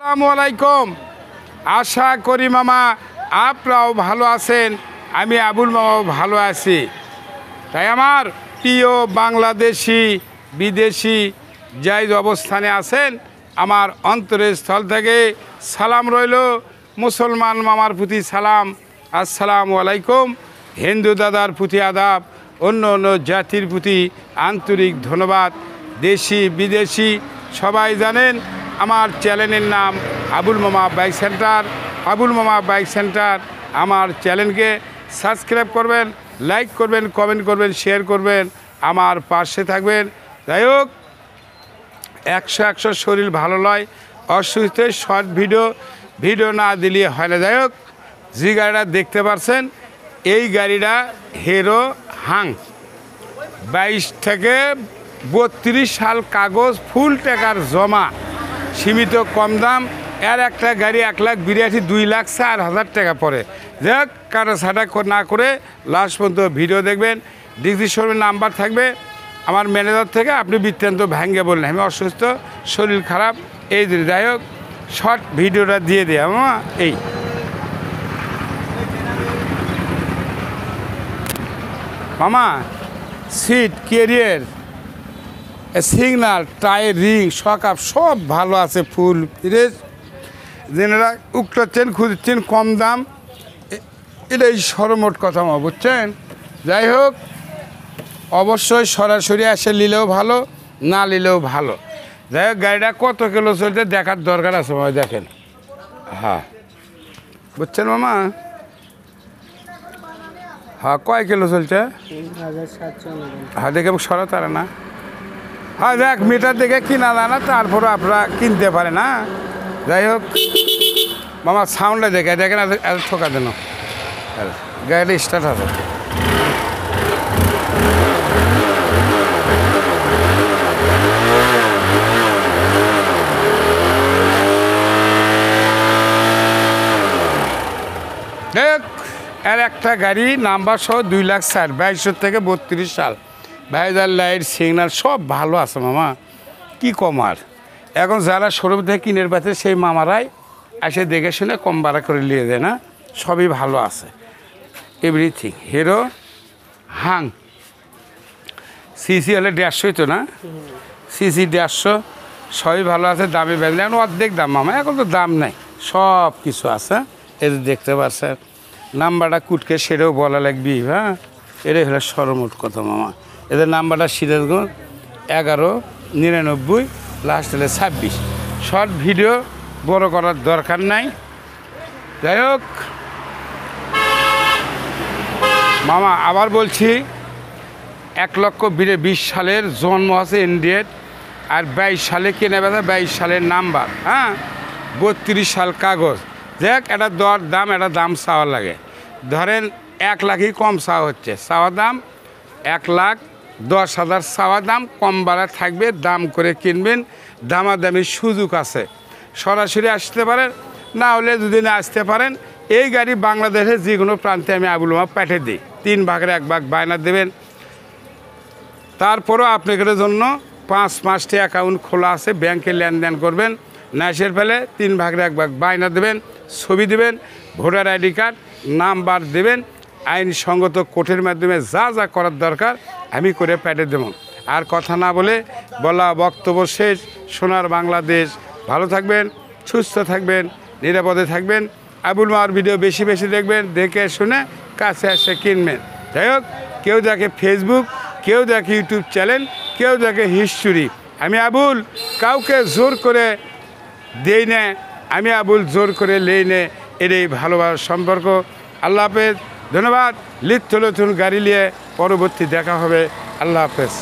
আসসালামু আলাইকুম। আশা করি মামা আপনারাও ভালো আছেন, আমি আবুল মামাও ভালো আছি। তাই আমার প্রিয় বাংলাদেশি বিদেশি যাই অবস্থানে আছেন, আমার অন্তরের স্থল থেকে সালাম রইল। মুসলমান মামার প্রতি সালাম, আসসালামু আলাইকুম। হিন্দু দাদার প্রতি আদাব, অন্য অন্য জাতির প্রতি আন্তরিক ধন্যবাদ। দেশি বিদেশি সবাই জানেন আমার চ্যানেলের নাম আবুল মামা বাইক সেন্টার। আবুল মামা বাইক সেন্টার আমার চ্যানেলকে সাবস্ক্রাইব করবেন, লাইক করবেন, কমেন্ট করবেন, শেয়ার করবেন, আমার পাশে থাকবেন। যাই হোক, 100 শরীর ভালো নয়, অসুস্থ, শর্ট ভিডিও না দিলে হয় না। যাই হোক, যে গাড়িটা দেখতে পাচ্ছেন এই গাড়িটা হিরো হাং, 22 থেকে 32 সাল কাগজ, ফুল টাকার জমা, সীমিত কম দাম। এর একটা গাড়ি 1,82,000 2,04,000 টাকা পড়ে। যাক, কারো ছাটা না করে লাস্ট পর্যন্ত ভিডিও দেখবেন। ডিসক্রিপশনে নাম্বার থাকবে আমার ম্যানেজার থেকে, আপনি বৃত্তান্ত ভাঙ্গে বললেন আমি অসুস্থ, শরীর খারাপ, এই দিন। যাই হোক, শর্ট ভিডিওটা দিয়ে দেয় আমার এই মামা seat, carrier, signal, tyre, ring, shock up সব ভালো আছে, ফুল ফ্রেশ। যেনারা উঠছেন খুঁজছেন কম দাম, এটাই সর্বমোট কথা মা, বুঝছেন। যাই হোক, অবশ্যই সরাসরি এসে নিলেও ভালো, না নিলেও ভালো। যাই হোক, গাড়িটা কত কিলো চলছে দেখার দরকার আছে মামা, দেখেন। হ্যাঁ, বুঝছেন মামা। হ্যাঁ, কয় কিলো চলছে? হ্যাঁ, দেখে সরা তারা না। হ্যাঁ, দেখ মিটার দেখে কিনা জানা, তারপরে আপনারা কিনতে পারেন। না, যাই হোক মামা, সাউন্ডটা দেখে দেখেন, এত ঠোকা দেন, গাড়িটা স্টার্ট হবে। দেখ, এর একটা গাড়ি নাম্বার সহ 2,04,000, 22 থেকে 32 সাল, ভাইজার লাইট, সিগনাল সব ভালো আছে মামা, কি কম আর। এখন যারা শোরুম থেকে কিনের পাচ্ছে সেই মামারাই এসে দেখে শুনে কম ভাড়া করে নিয়ে দেয়। না, সবই ভালো আছে, এভরিথিং। হিরো হাং, সিসি হলে 150 তো না, সিসি 150, সবই ভালো আছে, দামে বেঁধে এখন অর্ধেক দাম মামা, এখন তো দাম নাই, সব কিছু আছে। এদের দেখতে পাচ্ছেন নাম্বারটা কুটকে সেটাও বলা লাগবি। হ্যাঁ, এটাই হলো সর্বমোট কথা মামা। এদের নাম্বারটা সিরাজগঞ্জ 1199, লাস্ট হলে 26। শর্ট ভিডিও বড় করার দরকার নাই। যাই হোক মামা, আবার বলছি, 1,20,000 সালের জন্ম আছে ইন্ডিয়ার, আর 22 সালে কেনা বেচা, 22 সালের নাম্বার। হ্যাঁ, 32 সাল কাগজ। দেখ, এটা দর দাম, এটা দাম চাওয়া লাগে। ধরেন 1 লাখই কম চাওয়া হচ্ছে, চাওয়া দাম 1,10,000 চাওয়া দাম, কম বাড়া থাকবে, দাম করে কিনবেন, দামাদামির সুযোগ আছে। সরাসরি আসতে পারেন, না হলে দুদিনে আসতে পারেন। এই গাড়ি বাংলাদেশের যে কোনো প্রান্তে আমি আবুল মামা পাঠিয়ে দিই, 3 ভাগের 1 ভাগ বায়না দেবেন। তারপরও আপনাদের জন্য 5 মাসটি অ্যাকাউন্ট খোলা আছে, ব্যাংকে লেনদেন করবেন। নাইসের ফেলে 3 ভাগের 1 ভাগ বায়না দেবেন, ছবি দেবেন, ভোটার আইডি কার্ড, নাম্বার দেবেন, আইনসঙ্গত কোর্টের মাধ্যমে যা যা করার দরকার আমি করে পাঠিয়ে দেব। আর কথা না বলা বক্তব্য শেষ। সোনার বাংলাদেশ, ভালো থাকবেন, সুস্থ থাকবেন, নিরাপদে থাকবেন। আবুল মামার ভিডিও বেশি বেশি দেখবেন, দেখে শুনে কাছে এসে কিনবেন। যাই হোক, কেউ দেখে ফেসবুক, কেউ দেখে ইউটিউব চ্যানেল, কেউ দেখে হিস্টোরি। আমি আবুল কাউকে জোর করে দেই না, আমি আবুল জোর করে লেই নে, এটাই ভালোবাসার সম্পর্ক। আল্লাহ হাফেজ, ধন্যবাদ। লিথ নতুন গাড়ি নিয়ে পরবর্তী দেখা হবে। আল্লাহ হাফেজ।